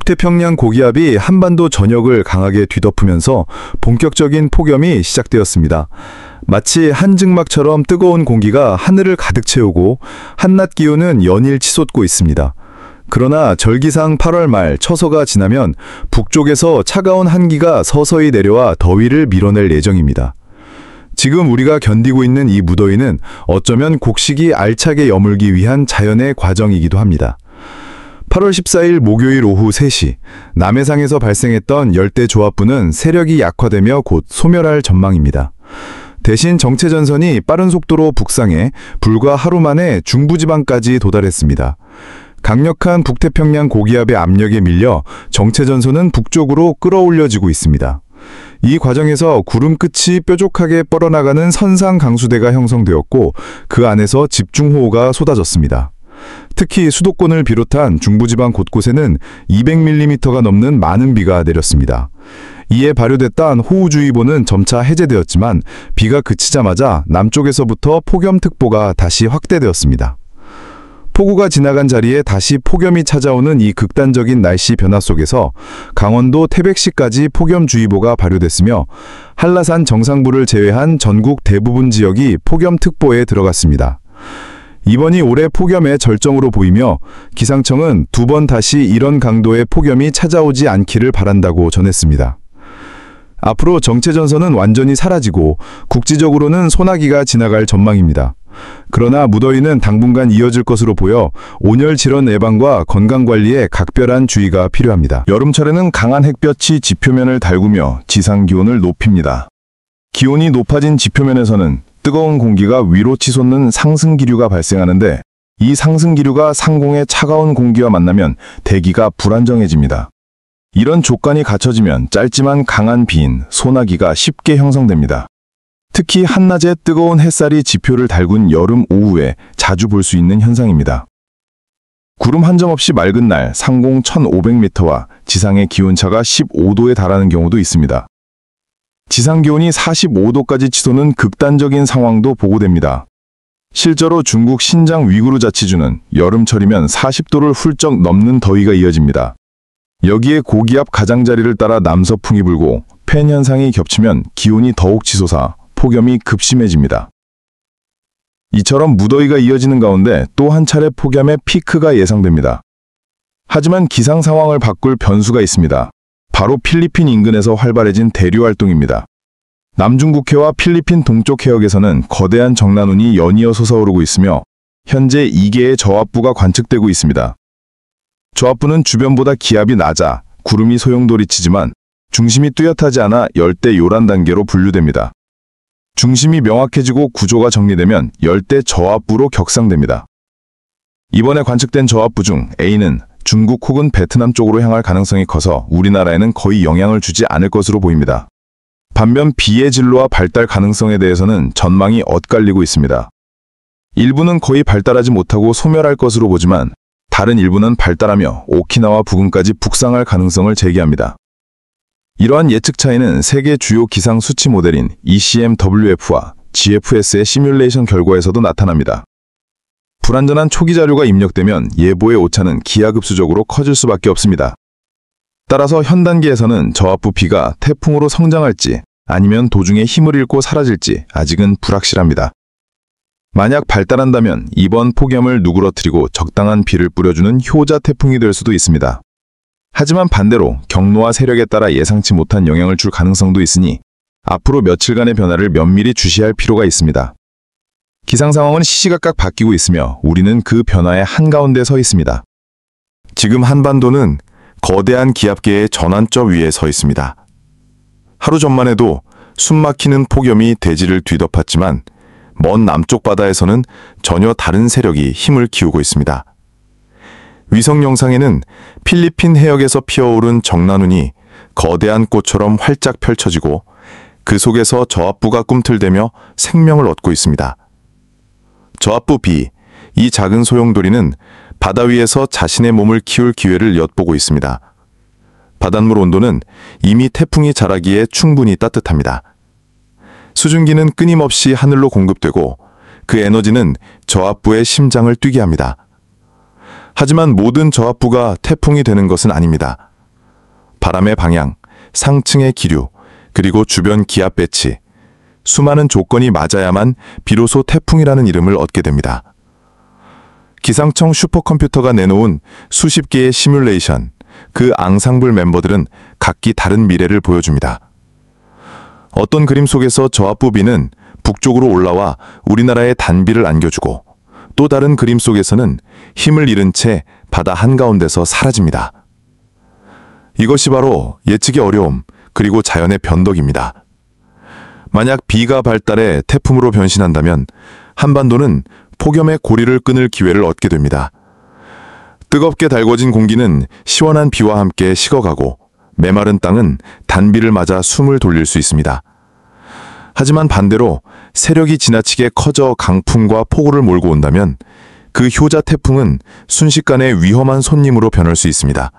북태평양 고기압이 한반도 전역을 강하게 뒤덮으면서 본격적인 폭염이 시작되었습니다. 마치 한증막처럼 뜨거운 공기가 하늘을 가득 채우고 한낮 기온은 연일 치솟고 있습니다. 그러나 절기상 8월 말 처서가 지나면 북쪽에서 차가운 한기가 서서히 내려와 더위를 밀어낼 예정입니다. 지금 우리가 견디고 있는 이 무더위는 어쩌면 곡식이 알차게 여물기 위한 자연의 과정이기도 합니다. 8월 14일 목요일 오후 3시, 남해상에서 발생했던 열대조합부는 세력이 약화되며 곧 소멸할 전망입니다. 대신 정체전선이 빠른 속도로 북상해 불과 하루 만에 중부지방까지 도달했습니다. 강력한 북태평양 고기압의 압력에 밀려 정체전선은 북쪽으로 끌어올려지고 있습니다. 이 과정에서 구름 끝이 뾰족하게 뻗어나가는 선상 강수대가 형성되었고 그 안에서 집중호우가 쏟아졌습니다. 특히 수도권을 비롯한 중부지방 곳곳에는 200mm가 넘는 많은 비가 내렸습니다. 이에 발효됐던 호우주의보는 점차 해제되었지만 비가 그치자마자 남쪽에서부터 폭염특보가 다시 확대되었습니다. 폭우가 지나간 자리에 다시 폭염이 찾아오는 이 극단적인 날씨 변화 속에서 강원도 태백시까지 폭염주의보가 발효됐으며 한라산 정상부를 제외한 전국 대부분 지역이 폭염특보에 들어갔습니다. 이번이 올해 폭염의 절정으로 보이며 기상청은 2번 다시 이런 강도의 폭염이 찾아오지 않기를 바란다고 전했습니다. 앞으로 정체전선은 완전히 사라지고 국지적으로는 소나기가 지나갈 전망입니다. 그러나 무더위는 당분간 이어질 것으로 보여 온열 질환 예방과 건강관리에 각별한 주의가 필요합니다. 여름철에는 강한 햇볕이 지표면을 달구며 지상기온을 높입니다. 기온이 높아진 지표면에서는 뜨거운 공기가 위로 치솟는 상승기류가 발생하는데 이 상승기류가 상공의 차가운 공기와 만나면 대기가 불안정해집니다. 이런 조건이 갖춰지면 짧지만 강한 비인 소나기가 쉽게 형성됩니다. 특히 한낮에 뜨거운 햇살이 지표를 달군 여름 오후에 자주 볼 수 있는 현상입니다. 구름 한 점 없이 맑은 날 상공 1500m와 지상의 기온차가 15도에 달하는 경우도 있습니다. 지상기온이 45도까지 치솟는 극단적인 상황도 보고됩니다. 실제로 중국 신장 위구르 자치주는 여름철이면 40도를 훌쩍 넘는 더위가 이어집니다. 여기에 고기압 가장자리를 따라 남서풍이 불고 팬 현상이 겹치면 기온이 더욱 치솟아 폭염이 급심해집니다. 이처럼 무더위가 이어지는 가운데 또 한 차례 폭염의 피크가 예상됩니다. 하지만 기상 상황을 바꿀 변수가 있습니다. 바로 필리핀 인근에서 활발해진 대류 활동입니다. 남중국해와 필리핀 동쪽 해역에서는 거대한 정난운이 연이어 솟아오르고 있으며 현재 2개의 저압부가 관측되고 있습니다. 저압부는 주변보다 기압이 낮아 구름이 소용돌이치지만 중심이 뚜렷하지 않아 열대 요란 단계로 분류됩니다. 중심이 명확해지고 구조가 정리되면 열대 저압부로 격상됩니다. 이번에 관측된 저압부 중 A는 중국 혹은 베트남 쪽으로 향할 가능성이 커서 우리나라에는 거의 영향을 주지 않을 것으로 보입니다. 반면 B의 진로와 발달 가능성에 대해서는 전망이 엇갈리고 있습니다. 일부는 거의 발달하지 못하고 소멸할 것으로 보지만 다른 일부는 발달하며 오키나와 부근까지 북상할 가능성을 제기합니다. 이러한 예측 차이는 세계 주요 기상 수치 모델인 ECMWF와 GFS의 시뮬레이션 결과에서도 나타납니다. 불완전한 초기 자료가 입력되면 예보의 오차는 기하급수적으로 커질 수밖에 없습니다. 따라서 현 단계에서는 저압부 B가 태풍으로 성장할지 아니면 도중에 힘을 잃고 사라질지 아직은 불확실합니다. 만약 발달한다면 이번 폭염을 누그러뜨리고 적당한 비를 뿌려주는 효자 태풍이 될 수도 있습니다. 하지만 반대로 경로와 세력에 따라 예상치 못한 영향을 줄 가능성도 있으니 앞으로 며칠간의 변화를 면밀히 주시할 필요가 있습니다. 기상 상황은 시시각각 바뀌고 있으며 우리는 그 변화의 한가운데 서 있습니다. 지금 한반도는 거대한 기압계의 전환점 위에 서 있습니다. 하루 전만 해도 숨막히는 폭염이 대지를 뒤덮었지만 먼 남쪽 바다에서는 전혀 다른 세력이 힘을 키우고 있습니다. 위성 영상에는 필리핀 해역에서 피어오른 정난운이 거대한 꽃처럼 활짝 펼쳐지고 그 속에서 저압부가 꿈틀대며 생명을 얻고 있습니다. 저압부 B, 이 작은 소용돌이는 바다 위에서 자신의 몸을 키울 기회를 엿보고 있습니다. 바닷물 온도는 이미 태풍이 자라기에 충분히 따뜻합니다. 수증기는 끊임없이 하늘로 공급되고 그 에너지는 저압부의 심장을 뛰게 합니다. 하지만 모든 저압부가 태풍이 되는 것은 아닙니다. 바람의 방향, 상층의 기류, 그리고 주변 기압 배치, 수많은 조건이 맞아야만 비로소 태풍이라는 이름을 얻게 됩니다. 기상청 슈퍼컴퓨터가 내놓은 수십 개의 시뮬레이션, 그 앙상블 멤버들은 각기 다른 미래를 보여줍니다. 어떤 그림 속에서 저압부 B는 북쪽으로 올라와 우리나라에 단비를 안겨주고, 또 다른 그림 속에서는 힘을 잃은 채 바다 한가운데서 사라집니다. 이것이 바로 예측의 어려움, 그리고 자연의 변덕입니다. 만약 B가 발달해 태풍으로 변신한다면 한반도는 폭염의 고리를 끊을 기회를 얻게 됩니다. 뜨겁게 달궈진 공기는 시원한 비와 함께 식어가고, 메마른 땅은 단비를 맞아 숨을 돌릴 수 있습니다. 하지만 반대로 세력이 지나치게 커져 강풍과 폭우를 몰고 온다면 그 효자 태풍은 순식간에 위험한 손님으로 변할 수 있습니다.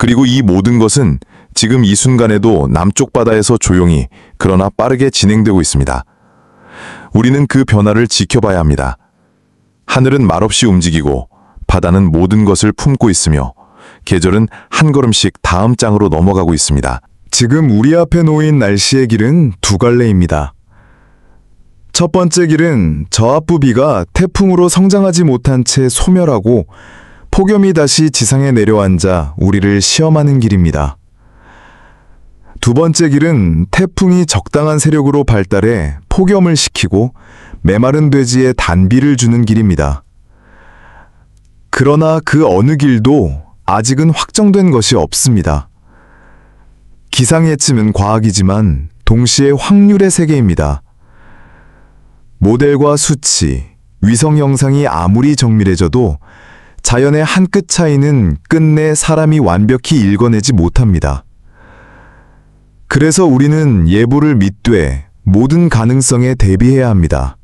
그리고 이 모든 것은 지금 이 순간에도 남쪽 바다에서 조용히, 그러나 빠르게 진행되고 있습니다. 우리는 그 변화를 지켜봐야 합니다. 하늘은 말없이 움직이고 바다는 모든 것을 품고 있으며 계절은 한 걸음씩 다음 장으로 넘어가고 있습니다. 지금 우리 앞에 놓인 날씨의 길은 두 갈래입니다. 첫 번째 길은 저압부 B가 태풍으로 성장하지 못한 채 소멸하고 폭염이 다시 지상에 내려앉아 우리를 시험하는 길입니다. 두 번째 길은 태풍이 적당한 세력으로 발달해 폭염을 식히고 메마른 대지에 단비를 주는 길입니다. 그러나 그 어느 길도 아직은 확정된 것이 없습니다. 기상 예측은 과학이지만 동시에 확률의 세계입니다. 모델과 수치, 위성 영상이 아무리 정밀해져도 자연의 한 끗 차이는 끝내 사람이 완벽히 읽어내지 못합니다. 그래서 우리는 예보를 믿되 모든 가능성에 대비해야 합니다.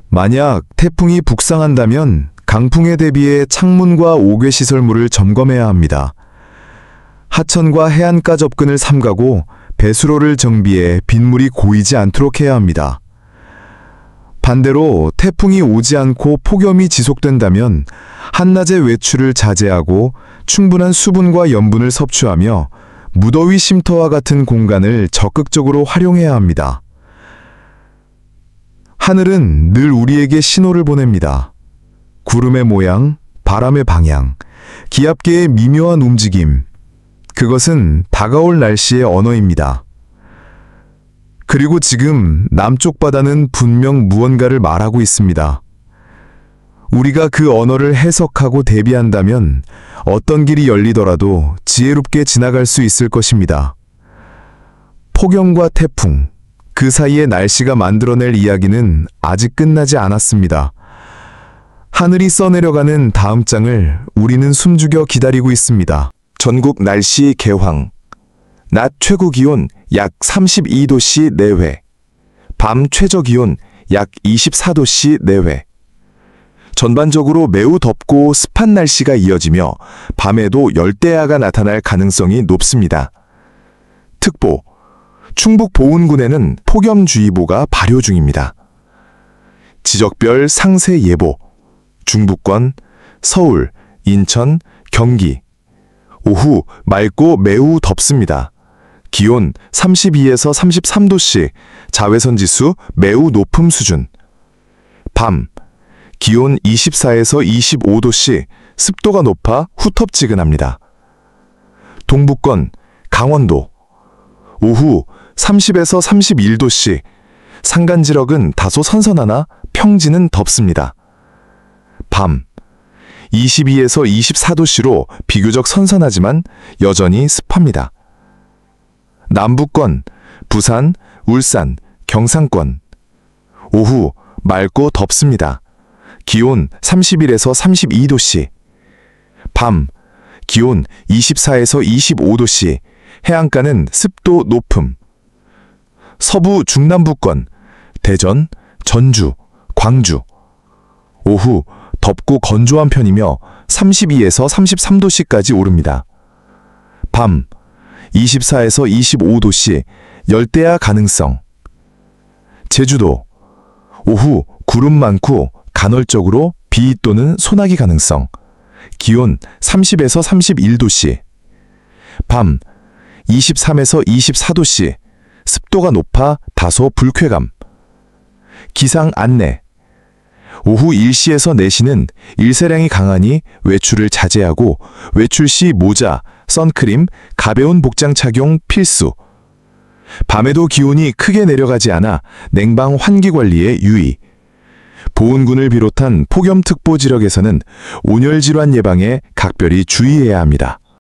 만약 태풍이 북상한다면 강풍에 대비해 창문과 옥외 시설물을 점검해야 합니다. 하천과 해안가 접근을 삼가고 배수로를 정비해 빗물이 고이지 않도록 해야 합니다. 반대로 태풍이 오지 않고 폭염이 지속된다면 한낮의 외출을 자제하고 충분한 수분과 염분을 섭취하며 무더위 쉼터와 같은 공간을 적극적으로 활용해야 합니다. 하늘은 늘 우리에게 신호를 보냅니다. 구름의 모양, 바람의 방향, 기압계의 미묘한 움직임, 그것은 다가올 날씨의 언어입니다. 그리고 지금 남쪽 바다는 분명 무언가를 말하고 있습니다. 우리가 그 언어를 해석하고 대비한다면 어떤 길이 열리더라도 지혜롭게 지나갈 수 있을 것입니다. 폭염과 태풍, 그 사이에 날씨가 만들어낼 이야기는 아직 끝나지 않았습니다. 하늘이 써내려가는 다음 장을 우리는 숨죽여 기다리고 있습니다. 전국 날씨 개황. 낮 최고 기온 약 32도씨 내외. 밤 최저 기온 약 24도씨 내외. 전반적으로 매우 덥고 습한 날씨가 이어지며 밤에도 열대야가 나타날 가능성이 높습니다. 특보, 충북 보은군에는 폭염주의보가 발효 중입니다. 지역별 상세 예보, 중부권, 서울, 인천, 경기. 오후 맑고 매우 덥습니다. 기온 32에서 33도씨, 자외선 지수 매우 높음 수준. 밤, 기온 24에서 25도씨, 습도가 높아 후텁지근합니다. 동부권, 강원도. 오후 30에서 31도씨, 산간지력은 다소 선선하나 평지는 덥습니다. 밤, 22에서 24도씨로 비교적 선선하지만 여전히 습합니다. 남부권, 부산, 울산, 경상권. 오후 맑고 덥습니다. 기온 31에서 32도씨. 밤, 기온 24에서 25도씨. 해안가는 습도 높음. 서부 중남부권, 대전, 전주, 광주. 오후 덥고 건조한 편이며 32에서 33도씨까지 오릅니다. 밤, 24에서 25도씨, 열대야 가능성. 제주도, 오후 구름 많고 간헐적으로 비 또는 소나기 가능성. 기온 30에서 31도씨. 밤 23에서 24도씨, 습도가 높아 다소 불쾌감. 기상 안내. 오후 1시에서 4시는 일세량이 강하니 외출을 자제하고 외출 시 모자, 선크림, 가벼운 복장 착용 필수. 밤에도 기온이 크게 내려가지 않아 냉방 환기 관리에 유의. 보은군을 비롯한 폭염특보 지역에서는 온열 질환 예방에 각별히 주의해야 합니다.